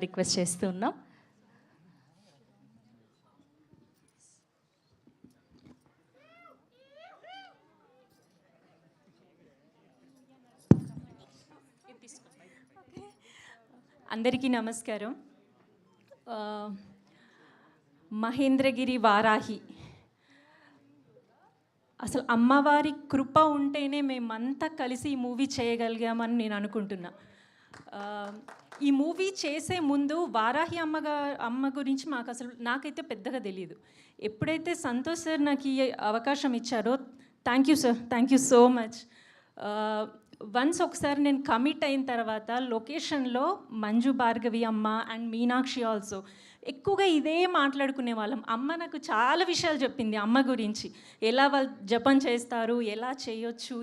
Request చేస్తూ ఉన్నాం. అందరికీ నమస్కారం. మహేంద్రగిరి వారాహి, అసలు అమ్మవారి కృప ఉంటేనే మేమంతా కలిసి ఈ మూవీ చేయగలిగామని నేను అనుకుంటున్నా. ఈ మూవీ చేసే ముందు వారాహి అమ్మ గురించి నాకైతే పెద్దగా తెలియదు. ఎప్పుడైతే సంతోష్ సార్ నాకు ఈ అవకాశం ఇచ్చారో, thank you sir, thank you so much. Once ఒకసారి నేను కమిట్ అయిన తర్వాత లొకేషన్లో మంజు భార్గవి అమ్మ అండ్ మీనాక్షి ఆల్సో ఎక్కువగా ఇదే మాట్లాడుకునే వాళ్ళం. అమ్మ నాకు చాలా విషయాలు చెప్పింది అమ్మ గురించి, ఎలా వాళ్ళు జపం చేస్తారు, ఎలా చేయొచ్చు,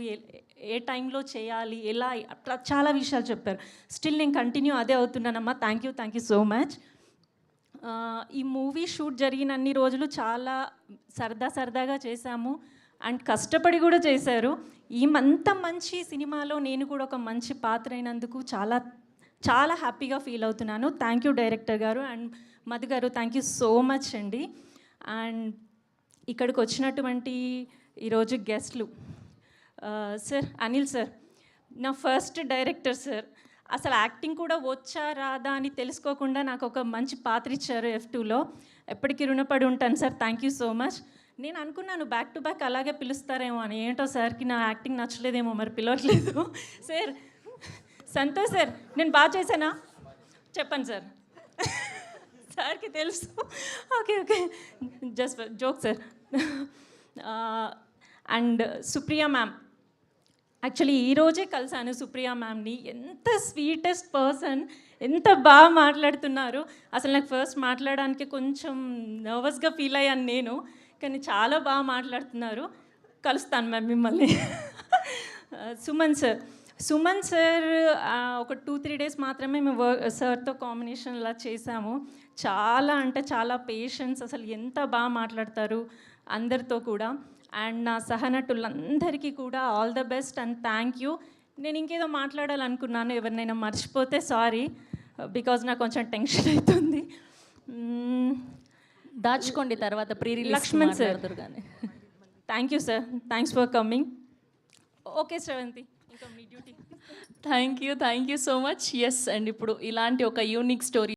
ఏ టైంలో చేయాలి, ఎలా, అట్లా చాలా విషయాలు చెప్పారు. స్టిల్ నేను కంటిన్యూ అదే అవుతున్నానమ్మా. Thank you so much. ఈ మూవీ షూట్ జరిగిన అన్ని రోజులు చాలా సరదాగా చేశాము అండ్ కష్టపడి కూడా చేశారు. అంత మంచి సినిమాలో నేను కూడా ఒక మంచి పాత్ర అయినందుకు చాలా చాలా హ్యాపీగా ఫీల్ అవుతున్నాను. థ్యాంక్ యూ డైరెక్టర్ గారు అండ్ మధు గారు, థ్యాంక్ యూ సో మచ్ అండి. అండ్ ఇక్కడికి వచ్చినటువంటి ఈరోజు గెస్ట్లు, సార్ అనిల్ సార్, నా ఫస్ట్ డైరెక్టర్ సార్. అసలు యాక్టింగ్ కూడా వచ్చా రాదా అని తెలుసుకోకుండా నాకు ఒక మంచి పాత్ర ఇచ్చారు F2లో. ఎప్పటికీ రుణపడి ఉంటాను sir. Thank you so much. నేను అనుకున్నాను బ్యాక్ టు బ్యాక్ అలాగే పిలుస్తారేమో అని. ఏంటో సార్కి నా యాక్టింగ్ నచ్చలేదేమో, మరి పిలవట్లేదు. సార్ సంతోష్ సార్, నేను బాగా చేశానా చెప్పండి సార్. సార్కి తెలుసు. Okay just joke sir. And Supriya ma'am, actually ఈరోజే కలిసాను సుప్రియా మ్యామ్ని. ఎంత స్వీటెస్ట్ పర్సన్, ఎంత బాగా మాట్లాడుతున్నారు. అసలు నాకు ఫస్ట్ మాట్లాడడానికి కొంచెం నర్వస్గా ఫీల్ అయ్యాను నేను, కానీ చాలా బాగా మాట్లాడుతున్నారు. కలుస్తాను మ్యామ్ మిమ్మల్ని. సుమన్ సార్ ఒక 2-3 డేస్ మాత్రమే మేము సార్తో కాంబినేషన్ ఇలా చేశాము. చాలా అంటే చాలా పేషెన్స్, అసలు ఎంత బాగా మాట్లాడతారు అందరితో కూడా. అండ్ నా సహనటులందరికీ కూడా all the best and thank you. నేను ఇంకేదో మాట్లాడాలనుకున్నాను, ఎవరినైనా మర్చిపోతే సారీ, బికాజ్ నాకు కొంచెం టెన్షన్ అవుతుంది. దాచుకోండి, తర్వాత pre release Lakshman sir, thank you sir, thanks for coming. Okay Sravanthi, ఇంకా మీ duty. Thank you so much. Yes, and ఇప్పుడు ఇలాంటి ఒక యూనిక్ స్టోరీ